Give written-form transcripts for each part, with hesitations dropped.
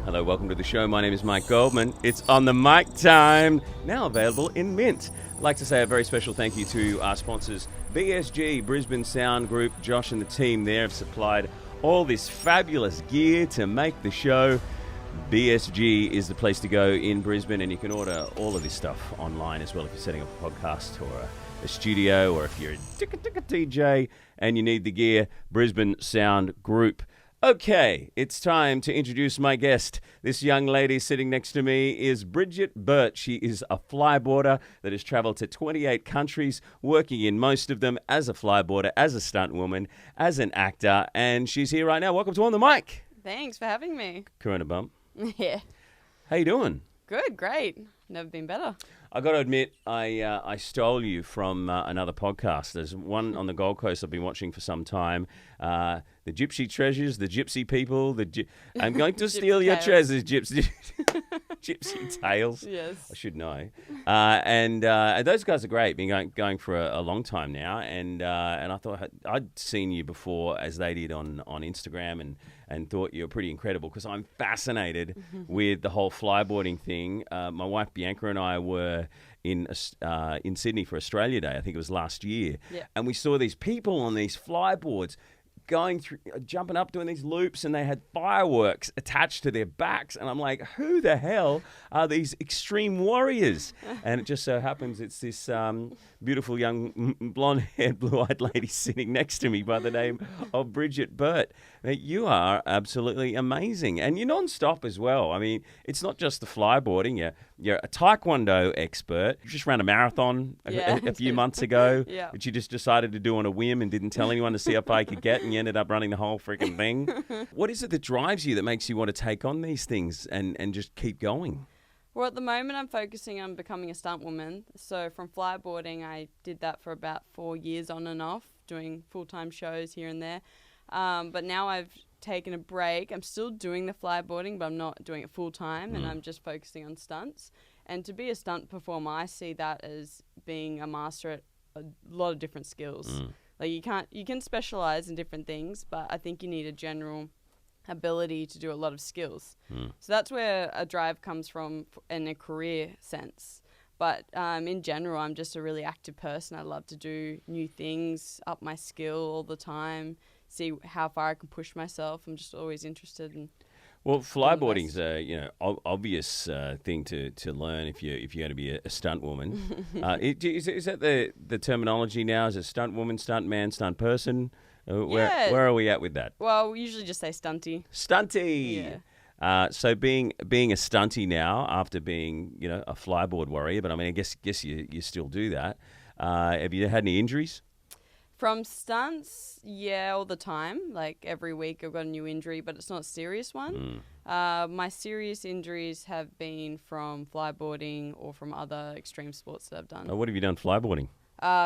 Hello, welcome to the show. My name is Mike Goldman. It's On the Mic time, now available in Mint. I'd like to say a very special thank you to our sponsors, BSG, Brisbane Sound Group. Josh and the team there have supplied all this fabulous gear to make the show. BSG is the place to go in Brisbane, and you can order all of this stuff online as well if you're setting up a podcast or a studio, or if you're a DJ and you need the gear. Brisbane Sound Group. Okay, it's time to introduce my guest. This young lady sitting next to me is Bridget Burt. She is a flyboarder that has travelled to 28 countries, working in most of them as a flyboarder, as a stunt woman, as an actor, and she's here right now. Welcome to On the Mic. Thanks for having me. Corona bump. Yeah. How you doing? Good, great. Never been better. I got to admit, I stole you from another podcast. There's one on the Gold Coast I've been watching for some time. The Gypsy Treasures, the Gypsy People. I'm going to steal your treasures, Gypsy Tales. Yes. I should know. And those guys are great. Been going for a long time now. And I thought I'd seen you before as they did on Instagram, and thought you were pretty incredible, because I'm fascinated with the whole flyboarding thing. My wife Bianca and I were in Sydney for Australia Day. I think it was last year. Yeah. And we saw these people on these flyboards going through, jumping up, doing these loops, and they had fireworks attached to their backs. And I'm like, who the hell are these extreme warriors? And it just so happens it's this beautiful young blonde-haired, blue-eyed lady sitting next to me by the name of Bridget Burt. Now, you are absolutely amazing. And you're non-stop as well. I mean, it's not just the flyboarding. You're a taekwondo expert. You just ran a marathon a few months ago, which you just decided to do on a whim and didn't tell anyone to see how far you could get, and you ended up running the whole freaking thing. What is it that drives you, that makes you want to take on these things and just keep going? Well, at the moment, I'm focusing on becoming a stunt woman. So from flyboarding, I did that for about 4 years on and off, doing full-time shows here and there. But now I've taken a break. I'm still doing the flyboarding, but I'm not doing it full-time, and I'm just focusing on stunts. And to be a stunt performer, I see that as being a master at a lot of different skills. Like you can specialize in different things, but I think you need a general ability to do a lot of skills. So that's where a drive comes from in a career sense. But in general, I'm just a really active person. I love to do new things, up my skill all the time, see how far I can push myself. I'm just always interested in. Well, flyboarding's a obvious thing to learn if you're going to be a stunt woman. Is that the terminology now? Is it stunt woman, stunt man, stunt person? Where are we at with that? Well, we usually just say stunty. Stunty. Yeah. So being a stunty now, after being a flyboard warrior, but I mean I guess you still do that. Have you had any injuries? From stunts, yeah, all the time. Like every week I've got a new injury, but it's not a serious one. My serious injuries have been from flyboarding or from other extreme sports that I've done. What have you done flyboarding?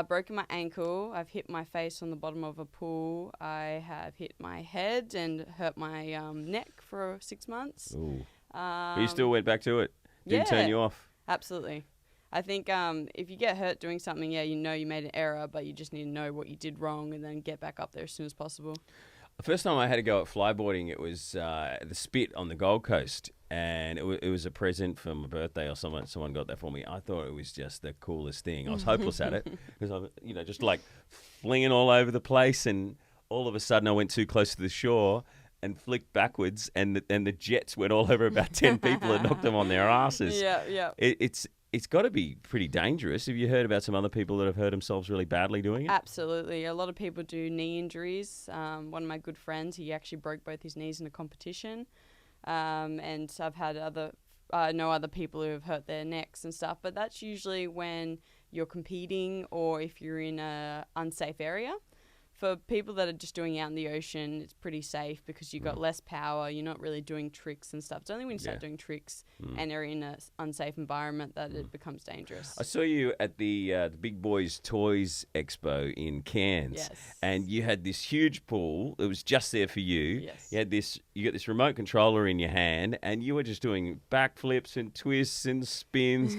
Broken my ankle. I've hit my face on the bottom of a pool. I have hit my head and hurt my neck for 6 months. Ooh. But you still went back to it? Didn't turn you off? Absolutely. I think if you get hurt doing something, you know you made an error, but you just need to know what you did wrong and then get back up there as soon as possible. The first time I had to go at flyboarding, it was the Spit on the Gold Coast, and it was a present for my birthday, or someone got that for me. I thought it was just the coolest thing. I was hopeless at it because I'm just like flinging all over the place, and all of a sudden I went too close to the shore and flicked backwards, and the jets went all over about 10 people and knocked them on their asses. Yeah. It's got to be pretty dangerous. Have you heard about some other people that have hurt themselves really badly doing it? Absolutely. A lot of people do knee injuries. One of my good friends, he actually broke both his knees in a competition. And I've had know other people who have hurt their necks and stuff. But that's usually when you're competing or if you're in an unsafe area. for people that are just doing out in the ocean, it's pretty safe because you've got less power. You're not really doing tricks and stuff. It's only when you start doing tricks and you're in an unsafe environment that it becomes dangerous. I saw you at the Big Boys Toys Expo in Cairns, and you had this huge pool. It was just there for you. Yes. You got this remote controller in your hand, and you were just doing backflips and twists and spins.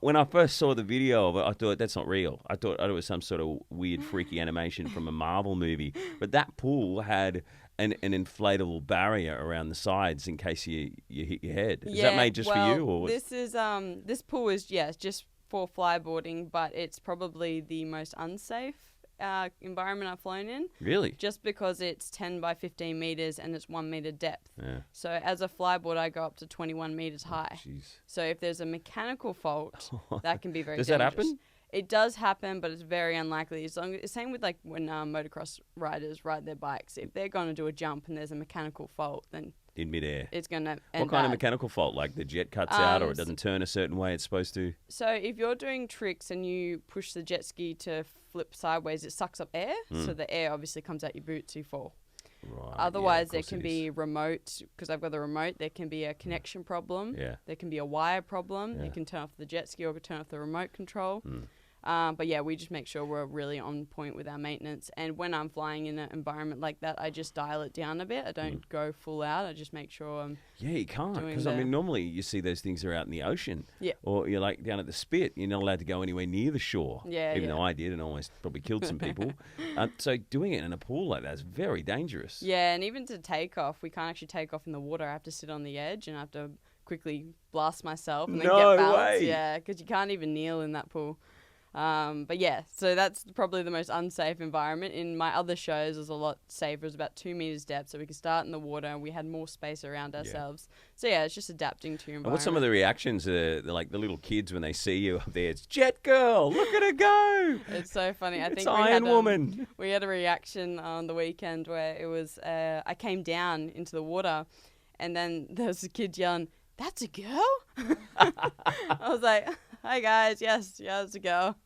When I first saw the video of it, I thought that's not real. I thought it was some sort of weird, freaky animation from a Marvel movie. But that pool had an inflatable barrier around the sides in case you hit your head. Is that made just for you? Or this pool is just for flyboarding, but it's probably the most unsafe environment I've flown in. Really? Just because it's 10 by 15 meters and it's 1 meter depth. Yeah. So as a flyboard, I go up to 21 meters high. Jeez. So if there's a mechanical fault, that can be very Does dangerous. that happen? It does happen, but it's very unlikely. Same with like when motocross riders ride their bikes. If they're going to do a jump and there's a mechanical fault, then in midair, it's going to end What kind of mechanical fault? Like the jet cuts out or it doesn't turn a certain way it's supposed to? So if you're doing tricks and you push the jet ski to flip sideways, it sucks up air. So the air obviously comes out your boot, so you fall. Right. Otherwise, there can be remote, because I've got the remote, there can be a connection problem. Yeah. There can be a wire problem. Yeah. You can turn off the jet ski or turn off the remote control. But yeah, we just make sure we're really on point with our maintenance. And when I'm flying in an environment like that, I just dial it down a bit. I don't go full out. I just make sure I'm you can't. Because, normally you see those things are out in the ocean. Yeah. Or you're like down at the spit. You're not allowed to go anywhere near the shore. Yeah, Even though I did and almost probably killed some people. So doing it in a pool like that is very dangerous. Yeah, and even to take off, we can't actually take off in the water. I have to sit on the edge and I have to quickly blast myself and then get balanced. Yeah, because you can't even kneel in that pool. But yeah, so that's probably the most unsafe environment. In my other shows, it was a lot safer. It was about 2 meters depth, so we could start in the water and we had more space around ourselves. So yeah, it's just adapting to your environment. And what's some of the reactions, like the little kids when they see you up there? It's Jet Girl, look at her go! It's so funny. I think Iron Woman. We had a reaction on the weekend where it was, I came down into the water and then there was a kid yelling, "That's a girl?" I was like, "Hi guys, yes, it's a girl."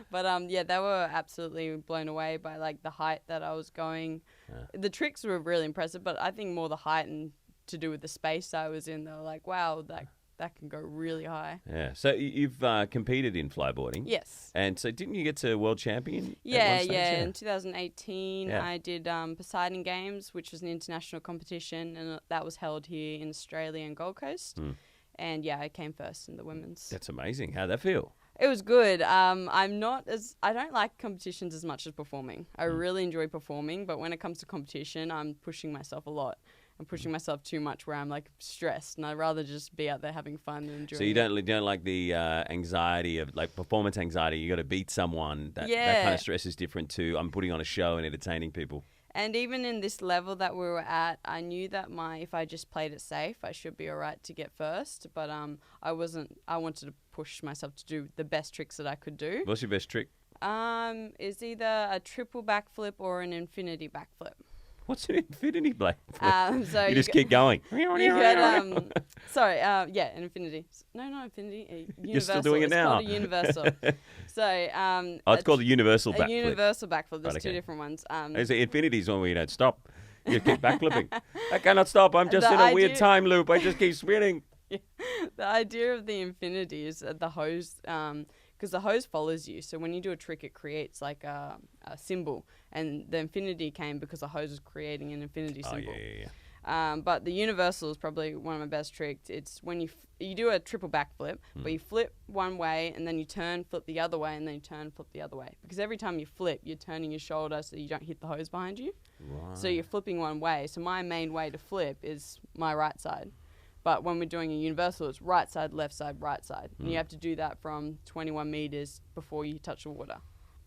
But they were absolutely blown away by like the height that I was going. Yeah. The tricks were really impressive, but I think more the height and to do with the space I was in. They were like, "Wow, that can go really high." Yeah. So you've competed in flyboarding. Yes. And so didn't you get to world champion? Yeah. In 2018, I did Poseidon Games, which was an international competition, and that was held here in Australia and Gold Coast. And yeah, I came first in the women's. That's amazing. How'd that feel? It was good. I don't like competitions as much as performing. I really enjoy performing, but when it comes to competition, I'm pushing myself a lot. I'm pushing myself too much where I'm like stressed, and I'd rather just be out there having fun and enjoying. So you don't like the anxiety of like performance anxiety. You got to beat someone. That kind of stress is different to I'm putting on a show and entertaining people. And even in this level that we were at, I knew that if I just played it safe, I should be all right to get first. But I wasn't. I wanted to push myself to do the best tricks that I could do. What's your best trick? Is either a triple backflip or an infinity backflip. What's an infinity backflip? So you just keep going. You get, an infinity. No, not infinity. Universal. You're still doing it now. It's called a universal. So, it's called a universal backflip. A universal backflip. There's two different ones. There's the infinity's one where you don't stop. You keep backflipping. I cannot stop. I'm just in a weird time loop. I just keep spinning. The idea of the infinity is the hose, because the hose follows you. So when you do a trick, it creates like a symbol. And the infinity came because the hose was creating an infinity symbol. But the universal is probably one of my best tricks. It's when you do a triple backflip, but you flip one way and then you turn, flip the other way, and then you turn, flip the other way. Because every time you flip, you're turning your shoulder so you don't hit the hose behind you. Right. So you're flipping one way. So my main way to flip is my right side. But when we're doing a universal, it's right side, right side. And you have to do that from 21 meters before you touch the water.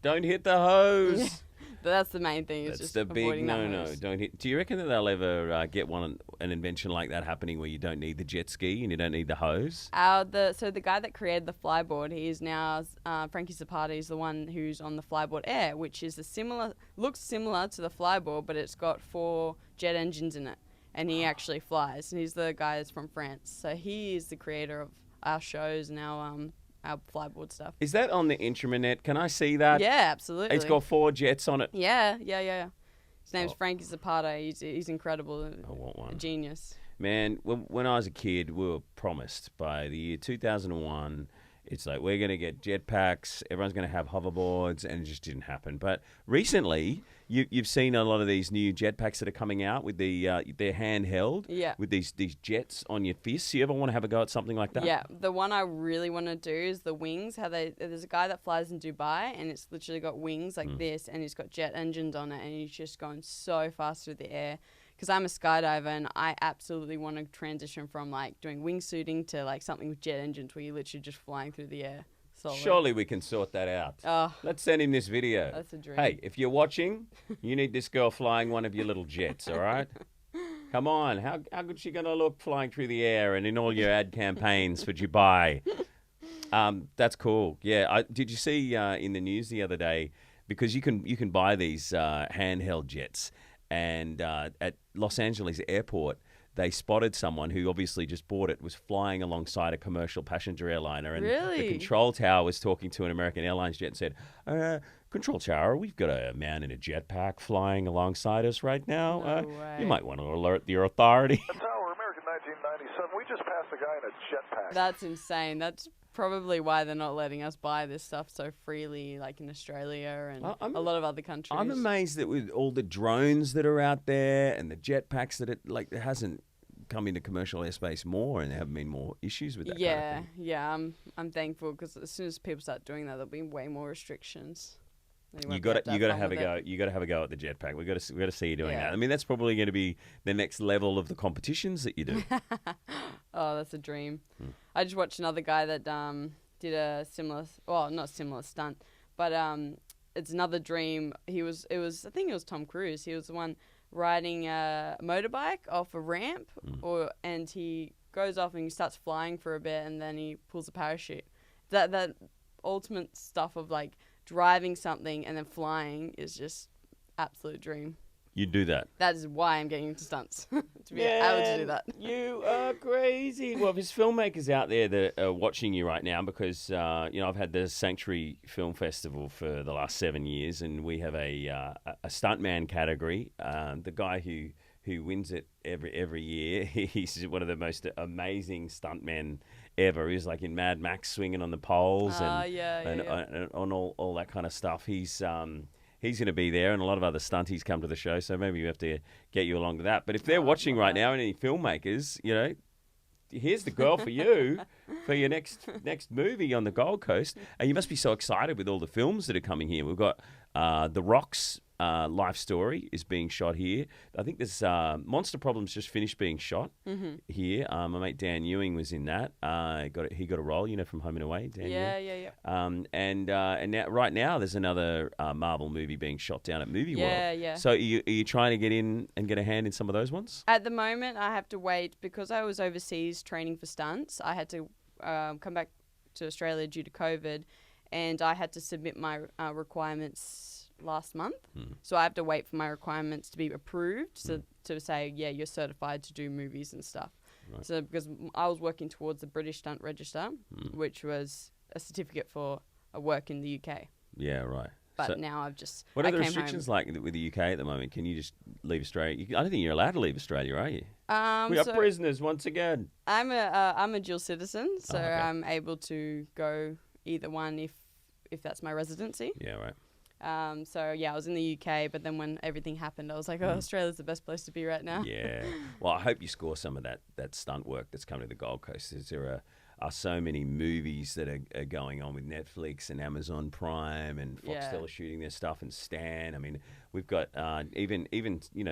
Don't hit the hose. But that's the main thing. That's the big no. Don't hit. Do you reckon that they'll ever get an invention like that happening where you don't need the jet ski and you don't need the hose? So the guy that created the flyboard, he is now Frankie Zapata is the one who's on the Flyboard Air, which is looks similar to the flyboard, but it's got 4 jet engines in it, and he actually flies. And he's the guy that's from France, so he is the creator of our shows and our our flyboard stuff. Is that on the intranet? Can I see that? Yeah, absolutely. It's got 4 jets on it. Yeah. His name's Frankie Zapata. He's incredible. I want one. A genius. Man, when I was a kid, we were promised by the year 2001, it's like, we're going to get jetpacks, everyone's going to have hoverboards, and it just didn't happen. But recently, you've seen a lot of these new jetpacks that are coming out with they're handheld, with these jets on your fists. You ever want to have a go at something like that? Yeah, the one I really want to do is the wings. There's a guy that flies in Dubai, and it's literally got wings like this, and he's got jet engines on it, and he's just going so fast through the air. Because I'm a skydiver, and I absolutely want to transition from like doing wingsuiting to like something with jet engines where you're literally just flying through the air. Solid. Surely we can sort that out. Let's send him this video. That's a dream. Hey, if you're watching, you need this girl flying one of your little jets, all right? Come on. How good's she going to look flying through the air and in all your ad campaigns for Dubai? That's cool. Yeah. Did you see in the news the other day, because you can buy these handheld jets, and at Los Angeles airport, they spotted someone who obviously just bought it, was flying alongside a commercial passenger airliner. And the control tower was talking to an American Airlines jet and said, Control tower, we've got a man in a jetpack flying alongside us right now. No way. You might want to alert your authority. Tower, American 1997. We just passed a guy in a jetpack. That's insane. That's probably why they're not letting us buy this stuff so freely, like in Australia and a lot of other countries. I'm amazed that with all the drones that are out there and the jetpacks that it hasn't come into commercial airspace more, and there haven't been more issues with that. Yeah, kind of thing. yeah. I'm thankful, because as soon as people start doing that, there'll be way more restrictions. You got to have a go. You got to have a go at the jetpack. We got to see you doing that. I mean, that's probably going to be the next level of the competitions that you do. Oh, that's a dream. I just watched another guy that did a similar, well, not similar stunt, but it's another dream. I think it was Tom Cruise. He was the one riding a motorbike off a ramp, and he goes off and he starts flying for a bit, and then he pulls a parachute. That ultimate stuff of like driving something and then flying is just absolute dream. You do that. That is why I'm getting into stunts, to be able to do that. You are crazy. Well, there's filmmakers out there that are watching you right now, because I've had the Sanctuary Film Festival for the last 7 years, and we have a stuntman category. The guy who wins it every year, he's one of the most amazing stuntmen ever. He's like in Mad Max, swinging on the poles and on all that kind of stuff. He's going to be there, and a lot of other stunties come to the show, so maybe we have to get you along to that. But if they're watching right now, any filmmakers, here's the girl for you for your next movie on the Gold Coast. And you must be so excited with all the films that are coming here. We've got The Rock's life story is being shot here. I think there's Monster Problems just finished being shot here. My mate Dan Ewing was in that. He got a role, from Home and Away. Dan Ewing. And now, right now there's another Marvel movie being shot down at Movie World. Yeah. So are you trying to get in and get a hand in some of those ones? At the moment, I have to wait, because I was overseas training for stunts. I had to come back to Australia due to COVID, and I had to submit my requirements last month. So I have to wait for my requirements to be approved to say, yeah, you're certified to do movies and stuff. Right. So because I was working towards the British Stunt Register, which was a certificate for a work in the UK. Yeah, right. But so now I've just... What are the restrictions like with the UK at the moment? Can you just leave Australia? I don't think you're allowed to leave Australia, are you? We are prisoners once again. I'm a dual citizen, so I'm able to go either one if that's my residency. Yeah, right. So yeah, I was in the UK, but then when everything happened, I was like, Australia's the best place to be right now. Yeah. Well, I hope you score some of that stunt work that's coming to the Gold Coast. There are so many movies that are going on with Netflix and Amazon Prime and Foxtel are shooting their stuff, and Stan. I mean, we've got even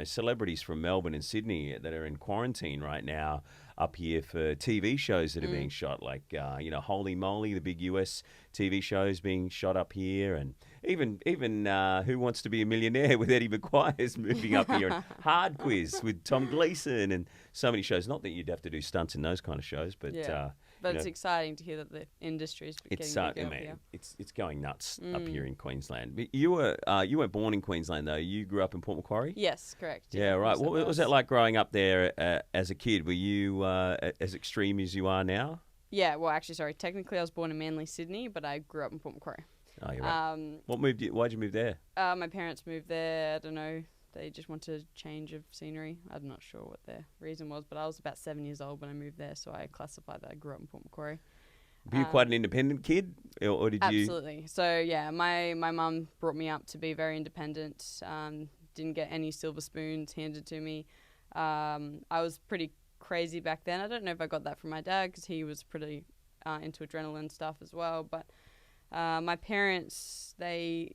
celebrities from Melbourne and Sydney that are in quarantine right now up here for TV shows that are being shot, like Holy Moly, the big US TV shows being shot up here, and even Who Wants to Be a Millionaire with Eddie McGuire's moving up here, and Hard Quiz with Tom Gleeson, and so many shows. Not that you'd have to do stunts in those kind of shows, but but it's exciting to hear that the industry is getting bigger. It's going nuts up here in Queensland. But you weren't born in Queensland though. You grew up in Port Macquarie. Yes, correct. Yeah, right. What was that like growing up there as a kid? Were you as extreme as you are now? Yeah, well, actually, sorry. Technically, I was born in Manly, Sydney, but I grew up in Port Macquarie. Oh, you're right. Why'd you move there? My parents moved there. I don't know. They just wanted a change of scenery. I'm not sure what their reason was, but I was about 7 years old when I moved there, so I classified that I grew up in Port Macquarie. Were you quite an independent kid, or did you? Absolutely. So, yeah, my mum brought me up to be very independent. Didn't get any silver spoons handed to me. I was pretty crazy back then. I don't know if I got that from my dad because he was pretty into adrenaline stuff as well. But my parents, they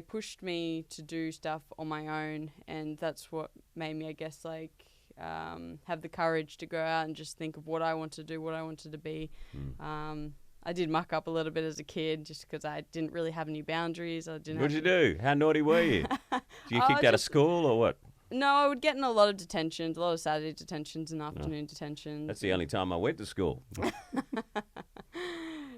pushed me to do stuff on my own, and that's what made me, I guess, like have the courage to go out and just think of what I wanted to do, what I wanted to be. I did muck up a little bit as a kid just because I didn't really have any boundaries. What did you do? How naughty were you? Did you kicked out of school or what? No, I would get in a lot of detentions, a lot of Saturday detentions and afternoon detentions. That's the only time I went to school.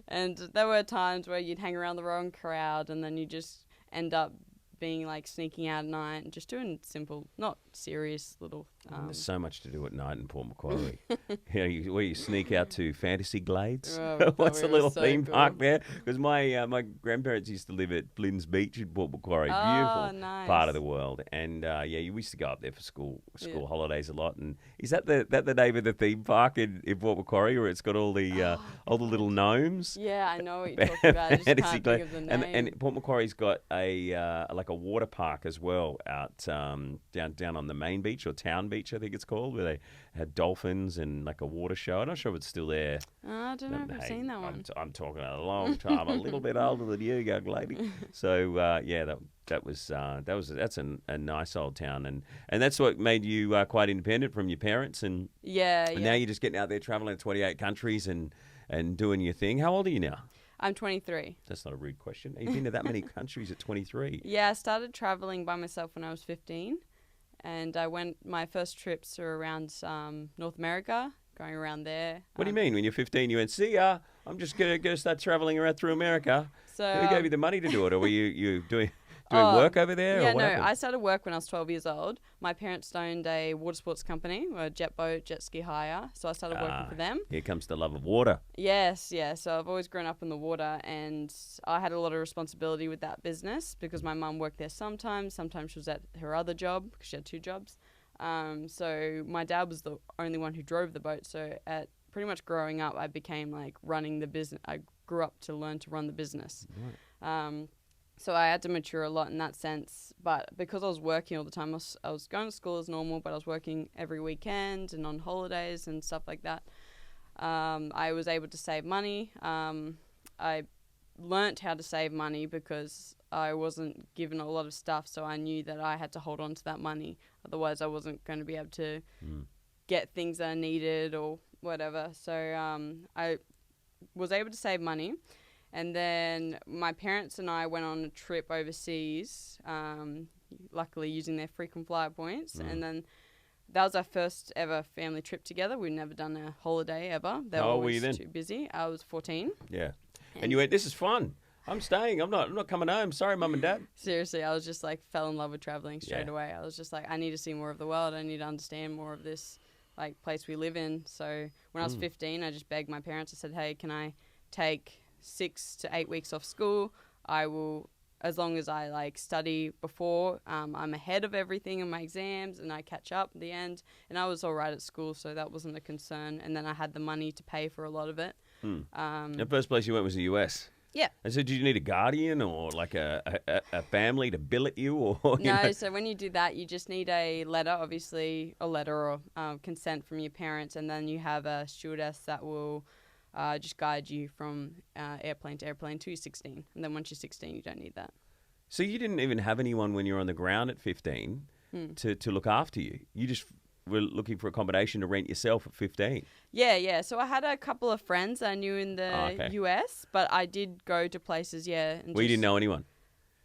And there were times where you'd hang around the wrong crowd and then you just end up being like sneaking out at night and just doing simple, not serious little. There's so much to do at night in Port Macquarie. Where you sneak out to Fantasy Glades. What's the little theme park there? Because my grandparents used to live at Blynn's Beach in Port Macquarie. Beautiful part of the world. And we used to go up there for school holidays a lot. And is that the name of the theme park in Port Macquarie, where it's got all the little gnomes? Yeah, I know what you're talking about. I just can't think of the name. And Port Macquarie's got a water park as well out down on the main beach, or town beach I think it's called, where they had dolphins and like a water show. I'm not sure if it's still there. I don't know if I've seen that one. I'm talking a long time, a little bit older than you, young lady. So that's a nice old town, and that's what made you quite independent from your parents, and now you're just getting out there traveling to 28 countries and doing your thing. How old are you now? I'm 23. That's not a rude question. You've been to that many countries at 23? Yeah, I started traveling by myself when I was 15. And my first trips are around North America, going around there. What do you mean? When you're 15, you went, see ya, I'm just going to start traveling around through America. So, who gave you the money to do it? Or were you doing work over there? Yeah, or what happened? I started work when I was 12 years old. My parents owned a water sports company, a jet boat, jet ski hire. So I started working for them. Here comes the love of water. Yes, yeah. So I've always grown up in the water, and I had a lot of responsibility with that business because my mum worked there sometimes. Sometimes she was at her other job because she had 2 jobs. So my dad was the only one who drove the boat. So at pretty much growing up, I became like running the business. I grew up to learn to run the business. Right. So I had to mature a lot in that sense. But because I was working all the time, I was going to school as normal, but I was working every weekend and on holidays and stuff like that. I was able to save money. I learnt how to save money because I wasn't given a lot of stuff, so I knew that I had to hold on to that money. Otherwise, I wasn't going to be able to get things that I needed or whatever. So I was able to save money. And then my parents and I went on a trip overseas, luckily using their frequent flyer points. And then that was our first ever family trip together. We'd never done a holiday ever. They were always too busy. I was 14. Yeah. And you went, this is fun. I'm staying. I'm not coming home. Sorry, Mum and Dad. Seriously, I was just like fell in love with traveling straight away. I was just like, I need to see more of the world. I need to understand more of this like place we live in. So when I was 15, I just begged my parents. I said, hey, can I take 6 to 8 weeks off school? I will, as long as I like study before, I'm ahead of everything in my exams and I catch up at the end. And I was all right at school, so that wasn't a concern. And then I had the money to pay for a lot of it. The first place you went was the US. Yeah. And so did you need a guardian or like a family to billet you? Or No, so when you do that, you just need a letter, obviously a letter or consent from your parents. And then you have a stewardess that will just guide you from airplane to airplane till you're 16. And then once you're 16, you don't need that. So you didn't even have anyone when you were on the ground at 15 to look after you? You just were looking for accommodation to rent yourself at 15? Yeah. So I had a couple of friends I knew in the US, but I did go to places, And you didn't know anyone?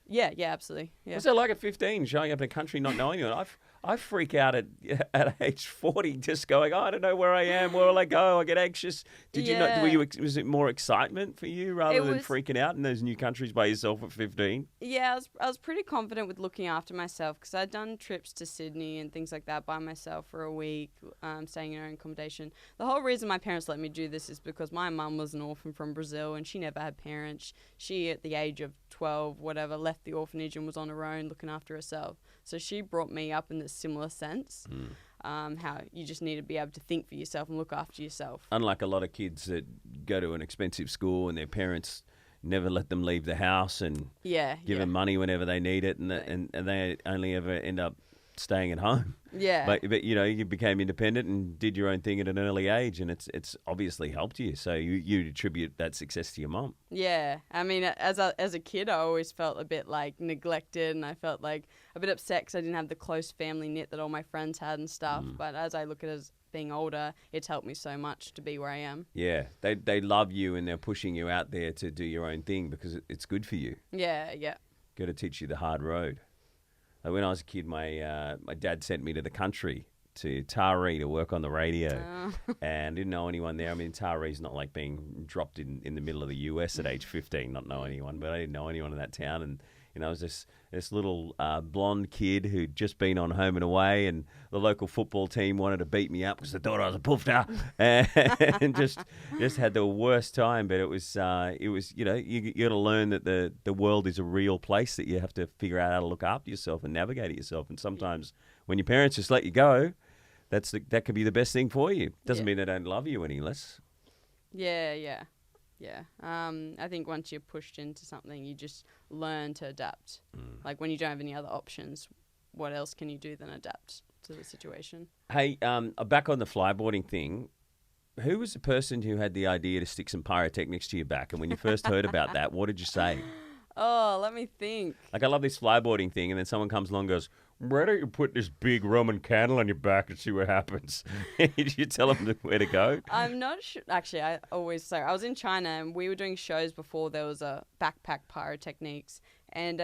Yeah, absolutely. Yeah. What's that like at 15, showing up in a country not knowing anyone? I freak out at age 40, just going, I don't know where I am. Where will I go? I get anxious. Did you not? Was it more excitement for you rather than freaking out in those new countries by yourself at 15? Yeah, I was pretty confident with looking after myself because I'd done trips to Sydney and things like that by myself for a week, staying in our own accommodation. The whole reason my parents let me do this is because my mum was an orphan from Brazil and she never had parents. She, at the age of 12, whatever, left the orphanage and was on her own looking after herself. So she brought me up in this similar sense, how you just need to be able to think for yourself and look after yourself. Unlike a lot of kids that go to an expensive school and their parents never let them leave the house and give them money whenever they need it, and they only ever end up staying at home. Yeah. But you know, you became independent and did your own thing at an early age, and it's obviously helped you. So you attribute that success to your mom. Yeah. I mean, as a kid, I always felt a bit like neglected, and I felt like a bit upset because I didn't have the close family knit that all my friends had and stuff. But as I look at it as being older, it's helped me so much to be where I am. Yeah. They love you and they're pushing you out there to do your own thing because it's good for you. Yeah, yeah. Got to teach you the hard road. Like when I was a kid, my dad sent me to the country to Taree to work on the radio, and didn't know anyone there. I mean, Taree's not like being dropped in the middle of the US at age 15, not know anyone, but I didn't know anyone in that town. And you know, I was this little blonde kid who'd just been on Home and Away, and the local football team wanted to beat me up because they thought I was a poofter, and just had the worst time. But it was you know, you got to learn that the world is a real place, that you have to figure out how to look after yourself and navigate it yourself. And sometimes when your parents just let you go, that could be the best thing for you. Doesn't mean they don't love you any less. Yeah. I think once you're pushed into something, you just learn to adapt. Like when you don't have any other options, what else can you do than adapt to the situation? Hey, back on the flyboarding thing, who was the person who had the idea to stick some pyrotechnics to your back? And when you first heard about that, what did you say? Oh, let me think. Like, I love this flyboarding thing, and then someone comes along and goes, why don't you put this big Roman candle on your back and see what happens? Did you tell them where to go? I'm not sure. Actually, I was in China and we were doing shows before there was a backpack pyrotechnics. And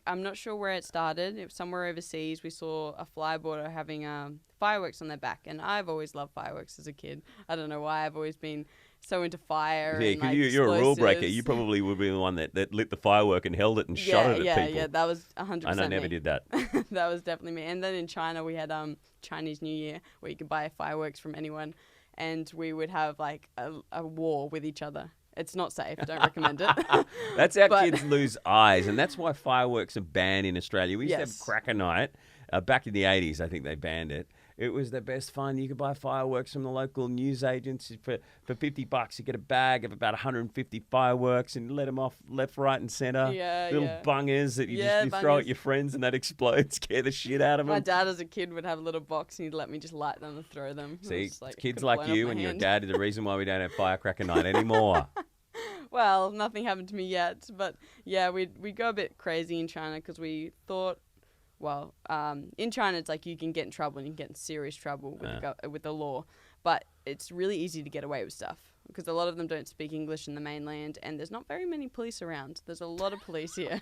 I'm not sure where it started. It was somewhere overseas. We saw a flyboarder having fireworks on their back. And I've always loved fireworks as a kid. I don't know why. I've always been so into fire. Yeah, because you're a rule breaker. You probably would be the one that lit the firework and held it and shot it at people. Yeah, that was 100% And I never did that. That was definitely me. And then in China, we had Chinese New Year where you could buy fireworks from anyone. And we would have like a war with each other. It's not safe. Don't recommend it. That's how kids lose eyes. And that's why fireworks are banned in Australia. We used to have Cracker Night. Back in the 80s, I think they banned it. It was the best fun. You could buy fireworks from the local news agents for $50. You get a bag of about 150 fireworks and let them off left, right, and centre. Little bungers that you throw at your friends and that explode, scare the shit out of them. My dad, as a kid, would have a little box and he'd let me just light them and throw them. See, kids like you and your dad are the reason why we don't have Firecracker Night anymore. Well, nothing happened to me yet, but yeah, we go a bit crazy in China because we thought, well, in China it's like you can get in trouble and you can get in serious trouble with the law, but it's really easy to get away with stuff because a lot of them don't speak English in the mainland and there's not very many police around. There's a lot of police here.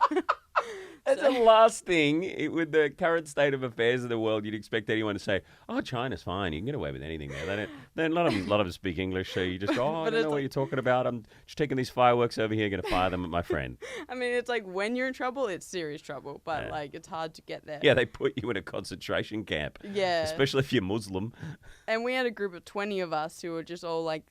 That's the last thing, with the current state of affairs of the world, you'd expect anyone to say, oh, China's fine. You can get away with anything there. A lot of them speak English, so you just go, I don't know what you're talking about. I'm just taking these fireworks over here, going to fire them at my friend. I mean, it's like when you're in trouble, it's serious trouble, but like it's hard to get there. Yeah, they put you in a concentration camp. Yeah. Especially if you're Muslim. And we had a group of 20 of us who were just all like,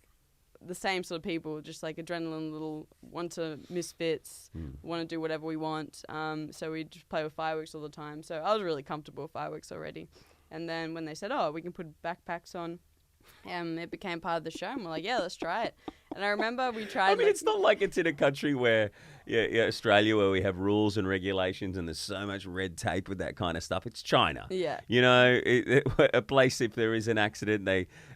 the same sort of people, just like adrenaline, little want to misfits, want to do whatever we want. So we just play with fireworks all the time. So I was really comfortable with fireworks already. And then when they said, oh, we can put backpacks on, it became part of the show. And we're like, yeah, let's try it. And I remember we tried. I mean, it's not like it's in a country where, Australia, where we have rules and regulations and there's so much red tape with that kind of stuff. It's China. Yeah. You know, a place, if there is an accident,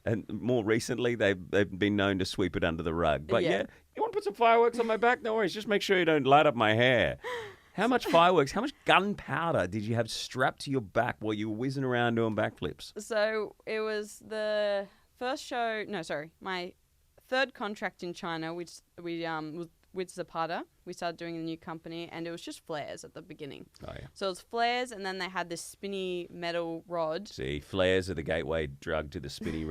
and more recently, they've been known to sweep it under the rug. But you want to put some fireworks on my back? No worries. Just make sure you don't light up my hair. How much fireworks, how much gunpowder did you have strapped to your back while you were whizzing around doing backflips? So it was the first show, my third contract in China, which we was with Zapata. We started doing a new company, and it was just flares at the beginning. Oh, yeah. So it was flares, and then they had this spinny metal rod. See, flares are the gateway drug to the spinny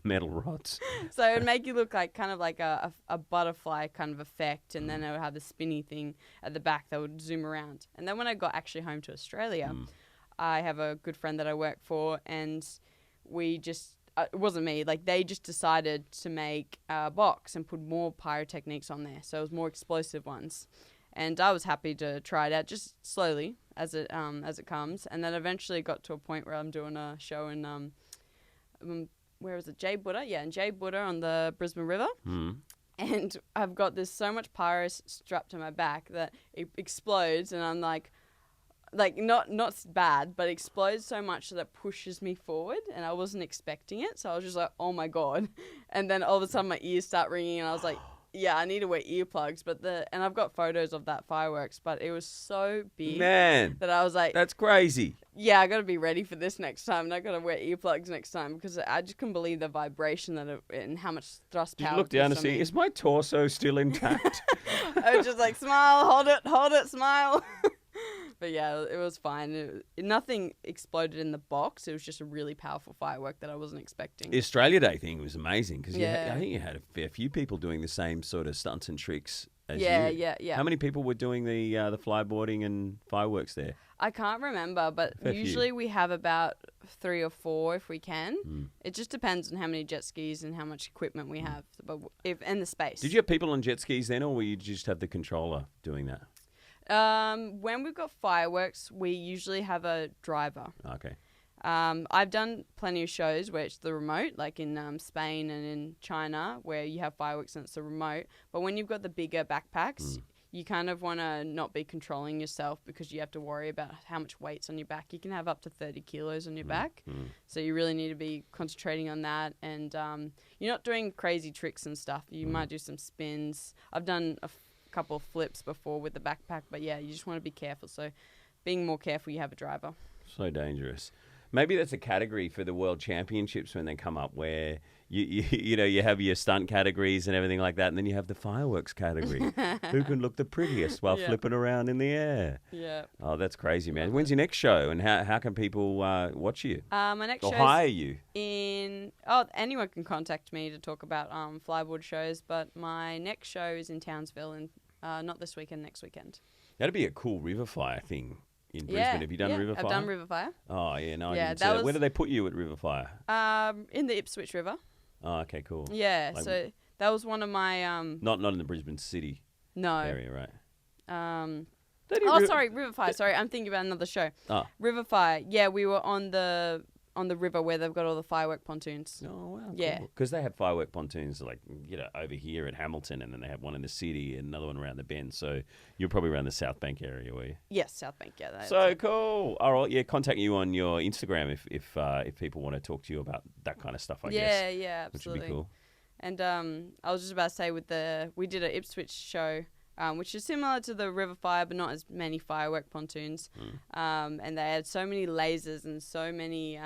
metal rods. So it would make you look like kind of like a butterfly kind of effect, and then it would have the spinny thing at the back that would zoom around. And then when I got actually home to Australia, I have a good friend that I work for, and we just... it wasn't me. Like, they just decided to make a box and put more pyrotechnics on there. So it was more explosive ones. And I was happy to try it out just slowly as it comes. And then eventually got to a point where I'm doing a show in, where is it? Jay Buddha? Yeah, in Jay Buddha on the Brisbane River. And I've got this so much pyro strapped to my back that it explodes, and I'm like not bad, but explodes so much that it pushes me forward, and I wasn't expecting it. So I was just like, oh my God. And then all of a sudden my ears start ringing, and I was like, yeah, I need to wear earplugs. And I've got photos of that fireworks, but it was so big, Man, that I was like, that's crazy. Yeah, I got to be ready for this next time, and I got to wear earplugs next time, because I just couldn't believe the vibration and how much thrust Did power. you look down to see, is my torso still intact? I was just like, smile, hold it, smile. But yeah, it was fine. Nothing exploded in the box. It was just a really powerful firework that I wasn't expecting. The Australia Day thing was amazing, because Yeah. I think you had a fair few people doing the same sort of stunts and tricks as Yeah, you. yeah. How many people were doing the flyboarding and fireworks there? I can't remember, but Fair few. usually we have about 3 or 4 if we can. It just depends on how many jet skis and how much equipment we have, and the space. Did you have people on jet skis then, or were you just have the controller doing that? When we've got fireworks, we usually have a driver. Okay. I've done plenty of shows where it's the remote, like in Spain and in China, where you have fireworks and it's the remote. But when you've got the bigger backpacks, you kind of want to not be controlling yourself, because you have to worry about how much weight's on your back. You can have up to 30 kilos on your back. So you really need to be concentrating on that. And you're not doing crazy tricks and stuff. You might do some spins. I've done a couple of flips before with the backpack, but yeah, you just want to be careful. So being more careful, you have a driver. So dangerous. Maybe that's a category for the World Championships when they come up, where you have your stunt categories and everything like that, and then you have the fireworks category. Who can look the prettiest while flipping around in the air? Yeah. Oh, that's crazy, man. When's your next show, and how can people watch you? My next show hire you? Anyone can contact me to talk about flyboard shows, but my next show is in Townsville, and not this weekend, next weekend. That'd be a cool river fire thing in Brisbane. Have you done river fire? I've done river fire. Oh, yeah, no, Yeah, I didn't see that. Where do they put you at river fire? In the Ipswich River. Oh, okay, cool. Yeah, Like- so that was one of my Not in the Brisbane city no. area, right? Sorry, River Fire. Sorry, I'm thinking about another show. Oh. River Fire. Yeah, we were on the river where they've got all the firework pontoons. Oh, wow. Yeah. Because they have firework pontoons like, over here at Hamilton, and then they have one in the city and another one around the bend. So you're probably around the South Bank area, were you? Yes, South Bank. Yeah. That's So it. cool. All right. Yeah, contact you on your Instagram if people want to talk to you about that kind of stuff, I guess. Yeah, Which absolutely. would be cool. And I was just about to say we did an Ipswich show, which is similar to the River Fire, but not as many firework pontoons. And they had so many lasers and so many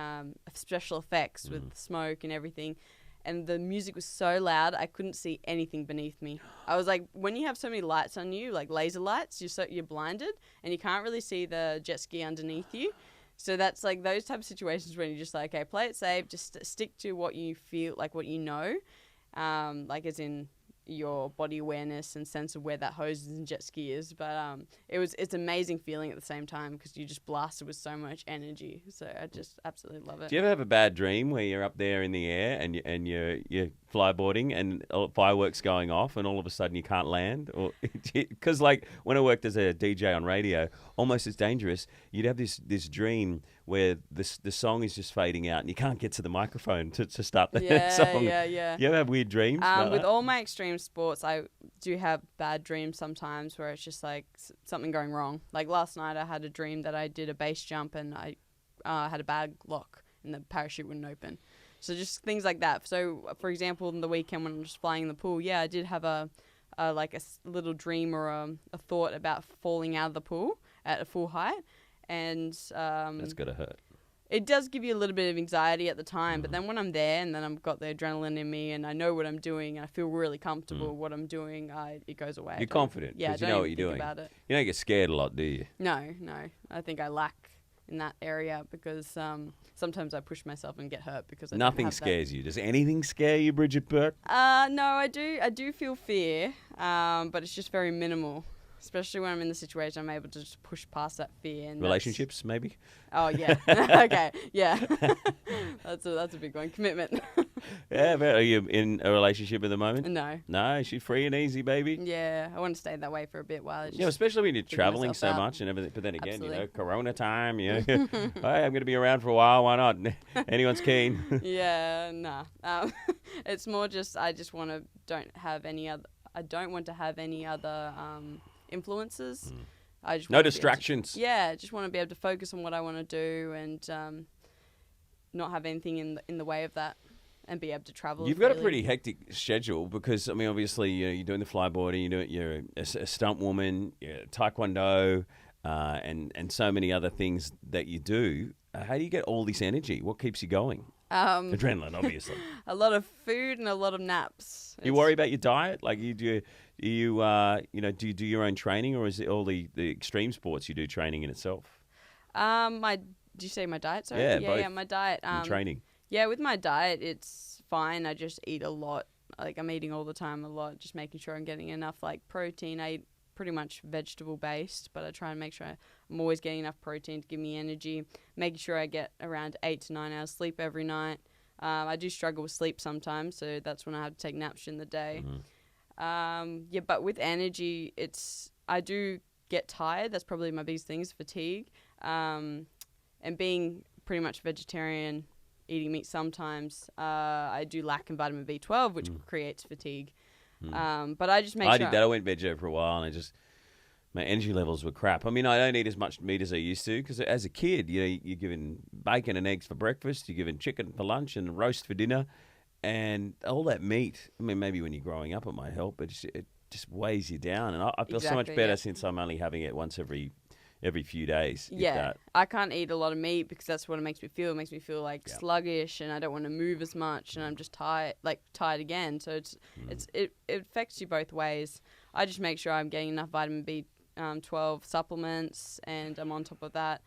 special effects with smoke and everything. And the music was so loud, I couldn't see anything beneath me. I was like, when you have so many lights on you, like laser lights, you're blinded, and you can't really see the jet ski underneath you. So that's like those type of situations when you're just like, okay, play it safe, just stick to what you feel, like what you know. Like as in your body awareness and sense of where that hose and jet ski is. But it's an amazing feeling at the same time, because you just blasted with so much energy. So I just absolutely love it. Do you ever have a bad dream where you're up there in the air and you're flyboarding and fireworks going off, and all of a sudden you can't land? Or because like when I worked as a DJ on radio, almost as dangerous, you'd have this dream where the song is just fading out and you can't get to the microphone to start the song. Yeah. You ever have weird dreams? With all my extreme sports, I do have bad dreams sometimes where it's just like something going wrong. Like last night I had a dream that I did a base jump and I had a bag lock and the parachute wouldn't open. So just things like that. So for example, in the weekend when I'm just flying in the pool, I did have a little dream or a thought about falling out of the pool at a full height. And That's gotta hurt. it does give you a little bit of anxiety at the time, but then when I'm there and then I've got the adrenaline in me and I know what I'm doing and I feel really comfortable with what I'm doing, it goes away. You're confident because you know what you're doing. About it. You don't get scared a lot, do you? No. I think I lack in that area because sometimes I push myself and get hurt because I Nothing scares you. Does anything scare you, Bridget Burt? No, I do feel fear, but it's just very minimal. Especially when I'm in the situation, I'm able to just push past that fear. And Relationships, maybe? Oh, yeah. Okay, yeah. That's a big one. Commitment. Yeah, but are you in a relationship at the moment? No. No, she's free and easy, baby? Yeah, I want to stay that way for a bit while. Yeah, especially when you're traveling so much and everything. But then again, Absolutely. Corona time, hey, I'm going to be around for a while. Why not? Anyone's keen. Yeah, nah. It's more just I don't want to have any other influences. I just No distractions. just want to be able to focus on what I want to do and not have anything in the way of that and be able to travel. You've got a pretty hectic schedule because, I mean, obviously, you're doing the flyboarding, you're a stunt woman, you're taekwondo, and so many other things that you do. How do you get all this energy? What keeps you going? Adrenaline, obviously. A lot of food and a lot of naps. You worry about your diet? Like, do you do your own training, or is it all the extreme sports you do training in itself? Did you say my diet? Sorry. Yeah, yeah, my diet. And training. Yeah, with my diet, it's fine. I just eat a lot. Like, I'm eating all the time a lot, just making sure I'm getting enough, like, protein. I eat pretty much vegetable-based, but I try and make sure I'm always getting enough protein to give me energy, making sure I get around 8 to 9 hours sleep every night. I do struggle with sleep sometimes, so that's when I have to take naps in the day. But with energy, I do get tired. That's probably my biggest thing is fatigue. And being pretty much vegetarian, eating meat sometimes, I do lack in vitamin B12, which creates fatigue. But I just make sure... I did that. I went veggie for a while and my energy levels were crap. I mean, I don't eat as much meat as I used to because as a kid, you're given bacon and eggs for breakfast, you're given chicken for lunch and roast for dinner, and all that meat. I mean, maybe when you're growing up it might help, but it just weighs you down. And I feel so much better since I'm only having it once every few days. Yeah, I can't eat a lot of meat because that's what it makes me feel. It makes me feel like sluggish, and I don't want to move as much, and I'm just tired again. So it affects you both ways. I just make sure I'm getting enough vitamin B12 supplements, and I'm on top of that.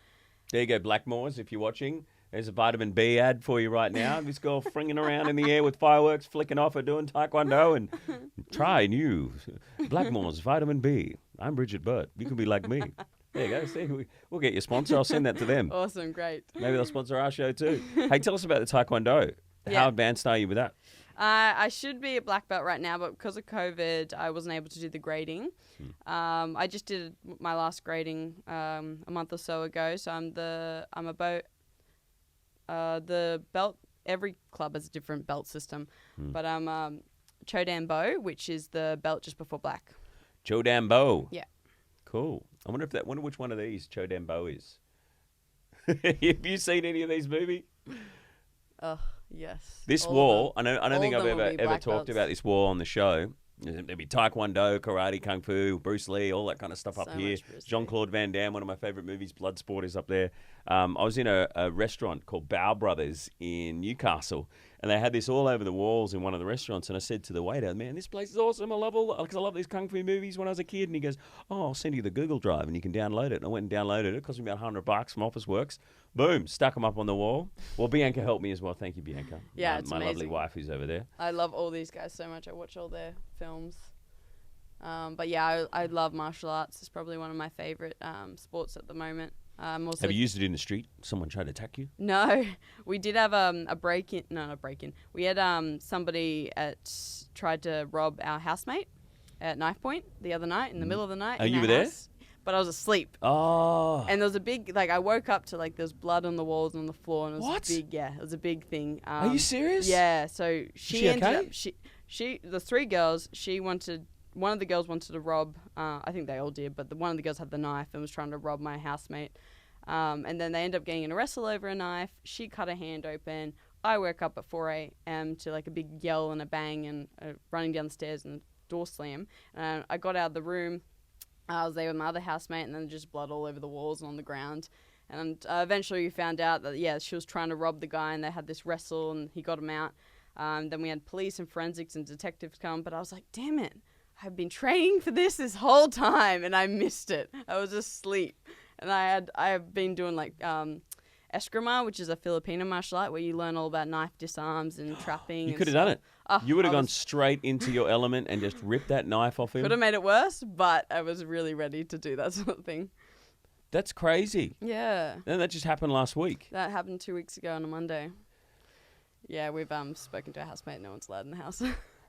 There you go, Blackmores, if you're watching. There's a vitamin B ad for you right now. This girl fringing around in the air with fireworks, flicking off her doing taekwondo, and try new Blackmores Vitamin B. I'm Bridget Burt. You can be like me. There you go. See, we'll get your sponsor. I'll send that to them. Awesome, great. Maybe they'll sponsor our show too. Hey, tell us about the taekwondo. How advanced are you with that? I should be a black belt right now, but because of COVID, I wasn't able to do the grading. I just did my last grading a month or so ago, so I'm about the belt. Every club has a different belt system, but I'm Chodan Bo, which is the belt just before black. Chodan Bo. Yeah. Cool. I wonder which one of these Chodan Bo is. Have you seen any of these movies? Oh, yes. This wall, I don't think I've ever talked about this wall on the show. There'd be Taekwondo, Karate, Kung Fu, Bruce Lee, all that kind of stuff up here. Jean-Claude Van Damme, one of my favorite movies, Bloodsport, is up there. I was in a restaurant called Bow Brothers in Newcastle, and they had this all over the walls in one of the restaurants. And I said to the waiter, "Man, this place is awesome. I love these Kung Fu movies when I was a kid." And he goes, "Oh, I'll send you the Google Drive and you can download it." And I went and downloaded it. It cost me about $100 from Officeworks. Boom, stuck them up on the wall. Well, Bianca helped me as well. Thank you, Bianca. Yeah, it's my amazing. lovely wife who's over there. I love all these guys so much. I watch all their films. But yeah, I love martial arts. It's probably one of my favorite sports at the moment. Have you used it in the street? Someone tried to attack you? No, we did have a break-in. No, not break-in. We had somebody tried to rob our housemate at knife point the other night in the middle of the night. Oh, you were there? But I was asleep. Oh. And there was a big, I woke up to there's blood on the walls and on the floor, and it was big. Yeah, it was a big thing. Are you serious? Yeah. So she ended okay? up. The three girls. One of the girls wanted to rob, I think they all did, but one of the girls had the knife and was trying to rob my housemate. And then they ended up getting in a wrestle over a knife. She cut her hand open. I woke up at 4 a.m. to a big yell and a bang and running down the stairs and the door slam. And I got out of the room. I was there with my other housemate, and then just blood all over the walls and on the ground. And eventually we found out that, yeah, she was trying to rob the guy and they had this wrestle and he got him out. Then we had police and forensics and detectives come. But I was like, damn it, I've been training for this whole time and I missed it. I was asleep. And I have been doing like eskrima, which is a Filipino martial art where you learn all about knife disarms and trapping. You could have done it. Oh, You would have gone straight into your element and just ripped that knife off him. Could have made it worse, but I was really ready to do that sort of thing. That's crazy. Yeah. And that just happened last week. That happened 2 weeks ago on a Monday. Yeah, we've spoken to our housemate. No one's allowed in the house.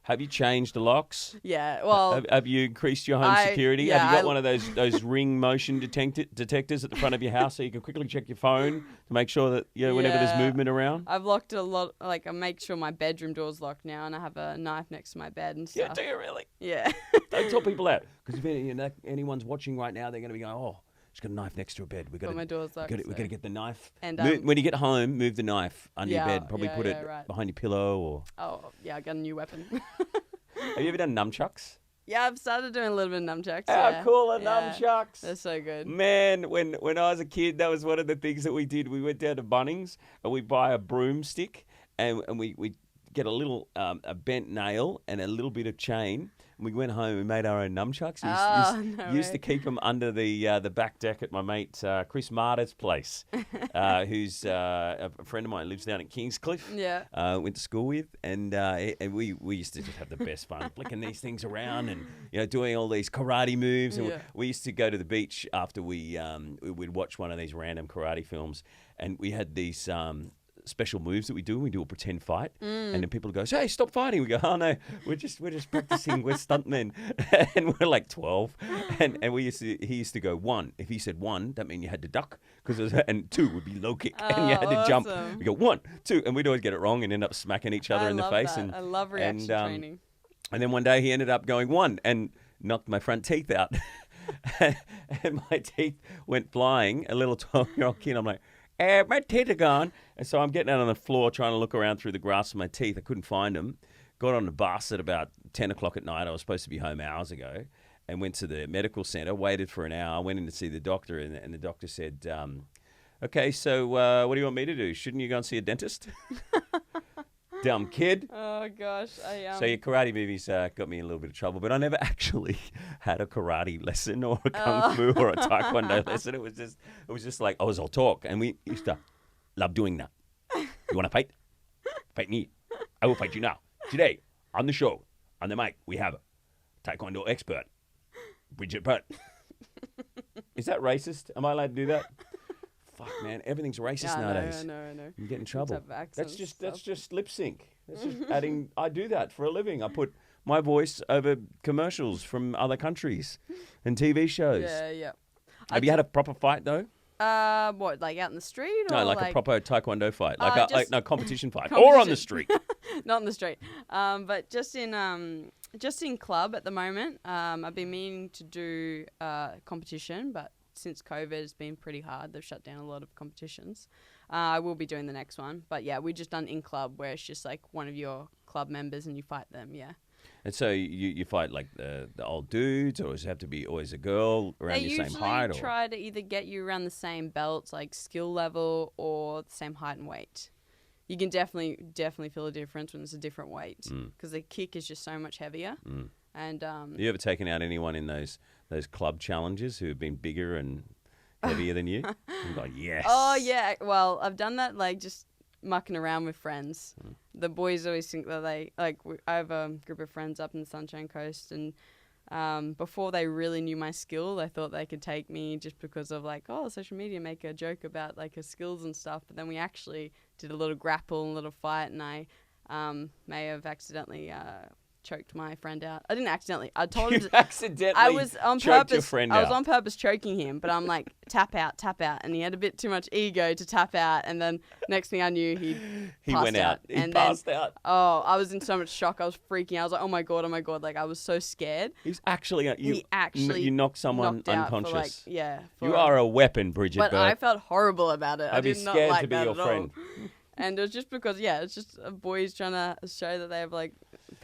Have you changed the locks? Yeah, well... Have you increased your home security? Yeah, Have you got one of those ring motion detectors at the front of your house so you can quickly check your phone to make sure that, whenever there's movement around? I've locked a lot, like I make sure my bedroom door's locked now and I have a knife next to my bed and stuff. Yeah, do you really? Yeah. Don't tell people that. Because if anyone's watching right now, they're going to be going, oh, she's got a knife next to her bed. We've got my door's locked. We've got to get the knife. And when you get home, move the knife under your bed. Probably put it right. behind your pillow or... Oh, yeah, I got a new weapon. Have you ever done nunchucks? Yeah, I've started doing a little bit of nunchucks. How cool are nunchucks? They're so good. Man, when I was a kid, that was one of the things that we did. We went down to Bunnings and we buy a broomstick and we get a little a bent nail and a little bit of chain. And we went home and made our own nunchucks. Used to keep them under the back deck at my mate Chris Marta's place, who's a friend of mine, lives down at Kingscliff. Yeah. Went to school with, and we used to just have the best fun flicking these things around and doing all these karate moves. And we used to go to the beach after we'd watch one of these random karate films, and we had these special moves that we do. We do a pretend fight, and then people go, "Hey, stop fighting!" We go, "Oh no, we're just practicing. We're stuntmen," and we're like 12. And he used to go 1. If he said 1, that meant you had to duck and 2 would be low kick, and you had to jump. We go 1, 2, and we'd always get it wrong and end up smacking each other in the face. That. And I love reaction training. And then one day he ended up going 1 and knocked my front teeth out, and my teeth went flying. A little 12-year-old kid. I'm like, my teeth are gone. And so I'm getting out on the floor trying to look around through the grass of my teeth. I couldn't find them. Got on the bus at about 10 o'clock at night. I was supposed to be home hours ago. And went to the medical centre, waited for an hour, went in to see the doctor. And the doctor said, okay, so what do you want me to do? Shouldn't you go and see a dentist? Dumb kid. Oh, gosh. So your karate movies got me in a little bit of trouble, but I never actually had a karate lesson or a kung fu or a taekwondo lesson. It was just like, I was all talk, and we used to love doing that. You want to fight? Fight me. I will fight you now. Today, on the show, on the mic, we have a taekwondo expert, Bridget Burt. Is that racist? Am I allowed to do that? Fuck, man, everything's racist nowadays. I know. You get in trouble. That's Accents, just lip sync. That's just adding. I do that for a living. I put my voice over commercials from other countries and TV shows. Yeah. Have you had a proper fight though? What, like out in the street? Or No, like a proper taekwondo fight, no competition fight, competition. or on the street. Not on the street, but just in club at the moment. I've been meaning to do competition, but since COVID, it's been pretty hard. They've shut down a lot of competitions. I will be doing the next one, but yeah, we just done in club where it's just like one of your club members and you fight them. Yeah. And so you fight like the old dudes, or does it have to be always a girl around your same height? They usually try to either get you around the same belts, like skill level, or the same height and weight. You can definitely feel a difference when it's a different weight because the kick is just so much heavier. And have you ever taken out anyone in those club challenges who have been bigger and heavier than you? I'm like, yes. Oh yeah. Well, I've done that like just mucking around with friends. The boys always think that I have a group of friends up in the Sunshine Coast, and before they really knew my skill, they thought they could take me just because of like, social media, make a joke about like her skills and stuff. But then we actually did a little grapple and a little fight, and I may have accidentally choked my friend out. I didn't accidentally. I told him. I was on purpose. Your friend I was out. on purpose choking him, but I'm like, tap out, and he had a bit too much ego to tap out, and then next thing I knew, he went out. He passed out. Oh, I was in so much shock. I was freaking out. I was like, oh my god! Like I was so scared. He's actually you knocked someone unconscious. You are a weapon, Bridget. But I felt horrible about it. I'd be scared to be your friend. And it was just because, it's just boys trying to show that they have like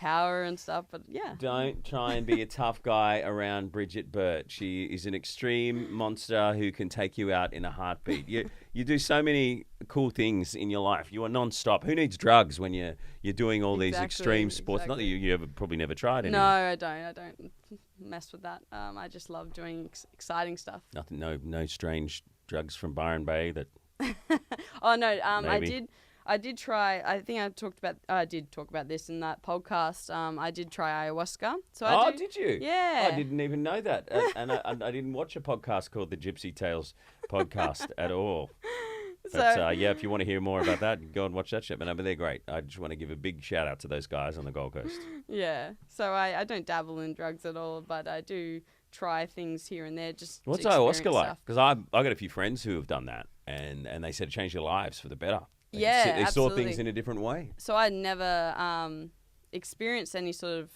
power and stuff. But yeah. Don't try and be a tough guy around Bridget Burt. She is an extreme monster who can take you out in a heartbeat. You do so many cool things in your life. You are non-stop. Who needs drugs when you're doing all these extreme sports? Not that you ever probably never tried any. No, I don't mess with that. I just love doing exciting stuff. Nothing. No strange drugs from Byron Bay that. Oh no. Maybe. I did try. I think I did talk about this in that podcast. I did try ayahuasca. So did you? Yeah. I didn't even know that, and I didn't watch a podcast called the Gypsy Tales podcast at all. But if you want to hear more about that, go and watch that shit. But they're great. I just want to give a big shout out to those guys on the Gold Coast. Yeah. So I don't dabble in drugs at all, but I do try things here and there. What's ayahuasca like? Because I got a few friends who have done that, and they said it changed their lives for the better. They saw things in a different way. So I never experienced any sort of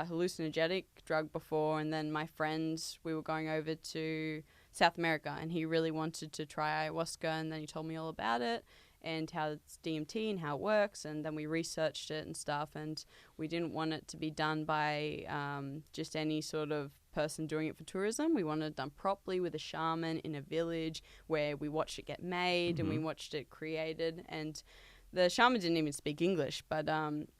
hallucinogenic drug before, and then my friends, we were going over to South America, and he really wanted to try ayahuasca, and then he told me all about it and how it's DMT and how it works, and then we researched it and stuff, and we didn't want it to be done by just any sort of person doing it for tourism. We wanted it done properly with a shaman in a village where we watched it get made and we watched it created, and the shaman didn't even speak English, but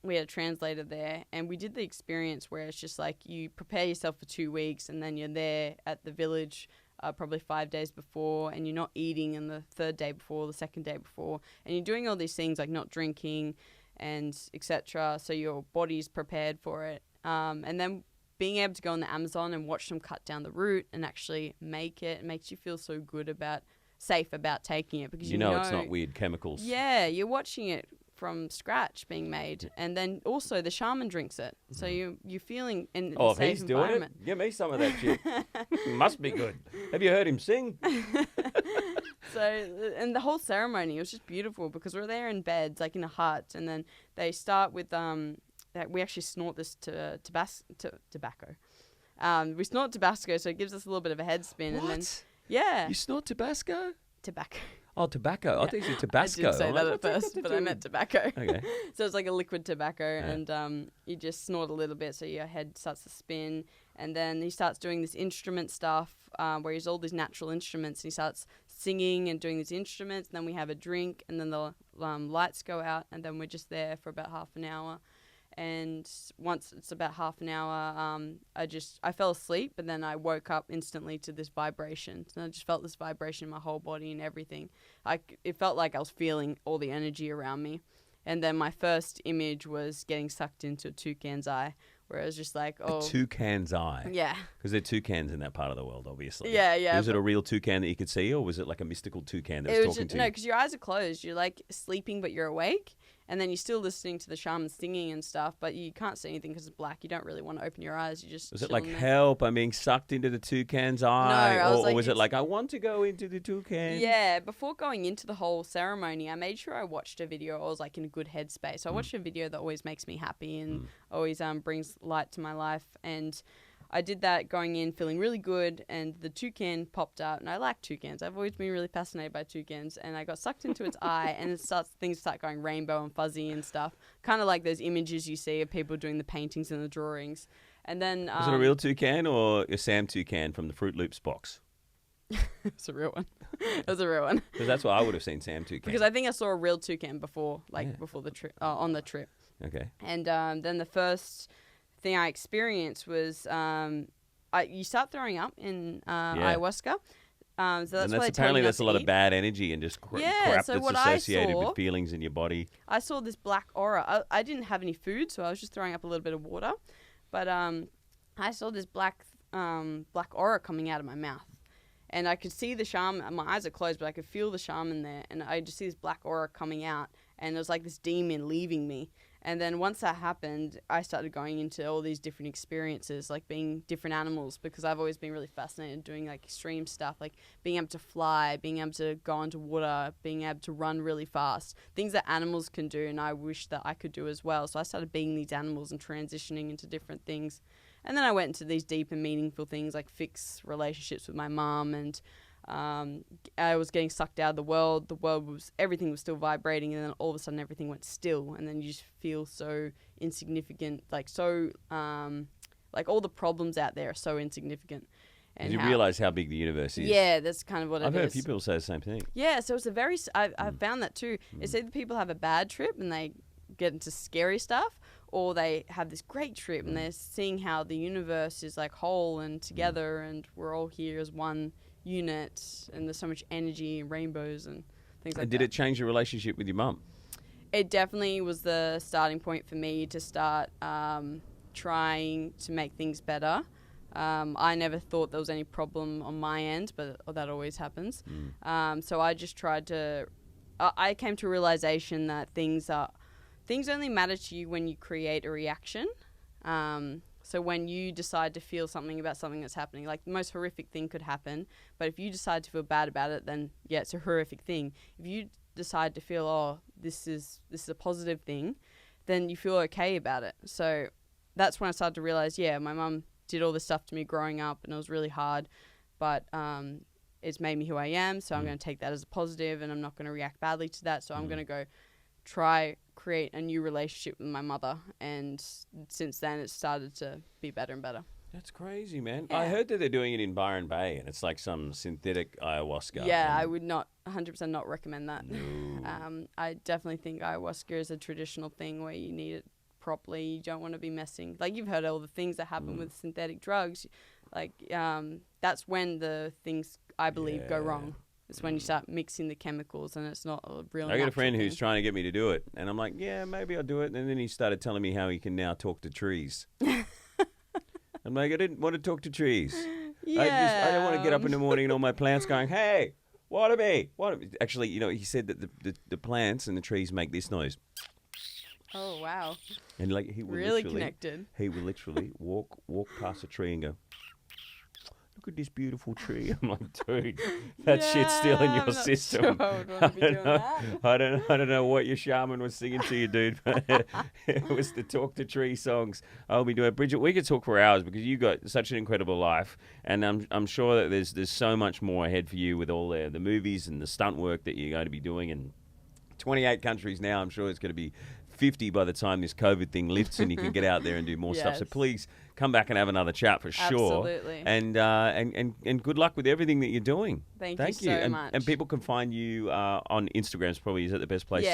we had a translator there, and we did the experience where it's just like you prepare yourself for 2 weeks and then you're there at the village probably 5 days before, and you're not eating in the third day before, the second day before, and you're doing all these things like not drinking and etc. So your body's prepared for it, and then being able to go on the Amazon and watch them cut down the root and actually make it makes you feel so good safe about taking it, because you know it's not weird chemicals. Yeah, you're watching it from scratch being made, and then also the shaman drinks it, so you're feeling in a safe environment. It, give me some of that shit. Must be good. Have you heard him sing? So, and the whole ceremony, it was just beautiful because we're there in beds, like in a hut, and then they start with that we actually snort this tobacco. We snort Tabasco, so it gives us a little bit of a head spin. What? And then You snort Tabasco? Tobacco. Oh, tobacco. I think you said Tabasco. I did say that at first, but I meant tobacco. Okay. So it's like a liquid tobacco, and you just snort a little bit so your head starts to spin, and then he starts doing this instrument stuff where he has all these natural instruments, and he starts singing and doing these instruments, and then we have a drink, and then the lights go out, and then we're just there for about half an hour. And once it's about half an hour, I fell asleep, but then I woke up instantly to this vibration. And I just felt this vibration in my whole body and everything. It felt like I was feeling all the energy around me. And then my first image was getting sucked into a toucan's eye, where I was just like, oh. A toucan's eye? Yeah. Because there are toucans in that part of the world, obviously. Yeah. Was it a real toucan that you could see, or was it like a mystical toucan that was talking to you? No, because your eyes are closed. You're like sleeping, but you're awake. And then you're still listening to the shaman singing and stuff, but you can't see anything because it's black. You don't really want to open your eyes. You just was it like, help, I'm being sucked into the toucan's eye? No, or was it like, I want to go into the toucan? Yeah, before going into the whole ceremony, I made sure I watched a video. I was like in a good headspace. So I watched a video that always makes me happy and always brings light to my life. And I did that going in feeling really good, and the toucan popped out, and I like toucans. I've always been really fascinated by toucans, and I got sucked into its eye, and things start going rainbow and fuzzy and stuff, kind of like those images you see of people doing the paintings and the drawings. And then was it a real toucan or a Sam toucan from the Fruit Loops box? It's a real one. It was a real one. Because that's what I would have seen Sam toucan. Because I think I saw a real toucan before the trip, on the trip. Okay. And then the first thing I experienced was you start throwing up in ayahuasca. So that's apparently that's a lot of bad energy and just crap that's associated with feelings in your body. I saw this black aura. I didn't have any food, so I was just throwing up a little bit of water. But I saw this black aura coming out of my mouth. And I could see the shaman. My eyes are closed, but I could feel the shaman there. And I just see this black aura coming out. And it was like this demon leaving me. And then once that happened, I started going into all these different experiences, like being different animals, because I've always been really fascinated doing like extreme stuff, like being able to fly, being able to go into water, being able to run really fast, things that animals can do, and I wish that I could do as well. So I started being these animals and transitioning into different things. And then I went into these deep and meaningful things like fix relationships with my mom and I was getting sucked out of the world. Everything was still vibrating, and then all of a sudden everything went still, and then you just feel so insignificant, like like all the problems out there are so insignificant. And you realize how big the universe is. Yeah, that's kind of what it is. I've heard a few people say the same thing. Yeah, so it's I've found that too. It's either people have a bad trip and they get into scary stuff, or they have this great trip and they're seeing how the universe is like whole and together, and we're all here as one unit, and there's so much energy and rainbows and things like that. And did it change your relationship with your mum? It definitely was the starting point for me to start trying to make things better. I never thought there was any problem on my end, but that always happens. So I just tried to... I came to a realization that things only matter to you when you create a reaction. So when you decide to feel something about something that's happening, like the most horrific thing could happen, but if you decide to feel bad about it, then yeah, it's a horrific thing. If you decide to feel, oh, this is a positive thing, then you feel okay about it. So that's when I started to realize, yeah, my mum did all this stuff to me growing up, and it was really hard, but it's made me who I am, so I'm going to take that as a positive, and I'm not going to react badly to that, so I'm going to go create a new relationship with my mother, and since then it's started to be better and better. That's crazy, man. Yeah. I heard that they're doing it in Byron Bay, and it's like some synthetic ayahuasca. Yeah, I would not 100% not recommend that. No. I definitely think ayahuasca is a traditional thing where you need it properly. You don't want to be messing, like you've heard all the things that happen with synthetic drugs, like that's when the things I believe go wrong. It's when you start mixing the chemicals and it's not a real I got a friend thing. who's trying to get me to do it, and I'm like, yeah, maybe I'll do it. And then he started telling me how he can now talk to trees. I'm like, I didn't want to talk to trees. I don't want to get up in the morning and all my plants going, hey, water me. Actually, he said that the plants and the trees make this noise. Oh, wow. And like he will really connected. He will literally walk past a tree and go, look at this beautiful tree. I'm like, dude, that shit's still in your system. Sure I would want to be doing that. I don't know what your shaman was singing to you, dude. But it was the talk to tree songs I'll be doing. Bridget, we could talk for hours because you got such an incredible life, and I'm sure that there's so much more ahead for you with all the movies and the stunt work that you're going to be doing in 28 countries now. I'm sure it's going to be 50 by the time this COVID thing lifts and you can get out there and do more stuff. So please come back and have another chat for sure. Absolutely. And good luck with everything that you're doing. Thank you so much. And people can find you on Instagram. Probably is that the best place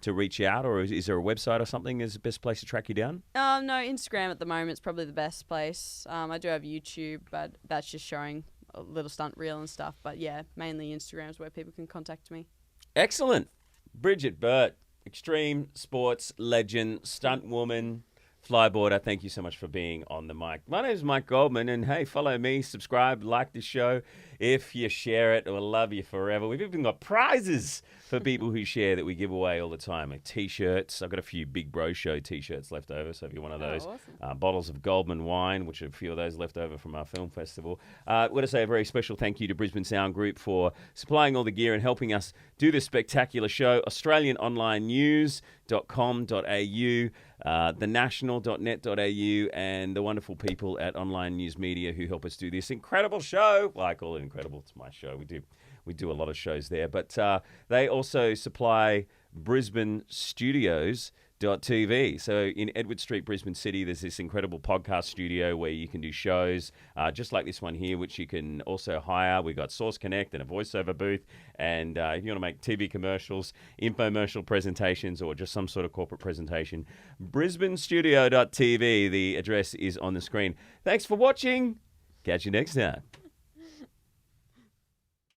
to reach out, or is there a website or something is the best place to track you down? No, Instagram at the moment is probably the best place. I do have YouTube, but that's just showing a little stunt reel and stuff. But yeah, mainly Instagram is where people can contact me. Excellent. Bridget Burt, extreme sports legend, stunt woman, flyboarder. Thank you so much for being on the mic. My name is Mike Goldman, and hey, follow me, subscribe, like the show. If you share it, we'll love you forever. We've even got prizes for people who share that we give away all the time. Like T-shirts. I've got a few Big Bro Show T-shirts left over, so if you're one of those. Awesome. Bottles of Goldman wine, which are a few of those left over from our film festival. I want to say a very special thank you to Brisbane Sound Group for supplying all the gear and helping us do this spectacular show. AustralianOnlineNews.com.au, thenational.net.au, and the wonderful people at Online News Media who help us do this incredible show. Well, I call it incredible. It's my show. We do a lot of shows there. But they also supply Brisbane Studios.tv. So in Edward Street, Brisbane City, there's this incredible podcast studio where you can do shows just like this one here, which you can also hire. We've got Source Connect and a voiceover booth. And if you want to make TV commercials, infomercial presentations, or just some sort of corporate presentation, BrisbaneStudio.tv. The address is on the screen. Thanks for watching. Catch you next time.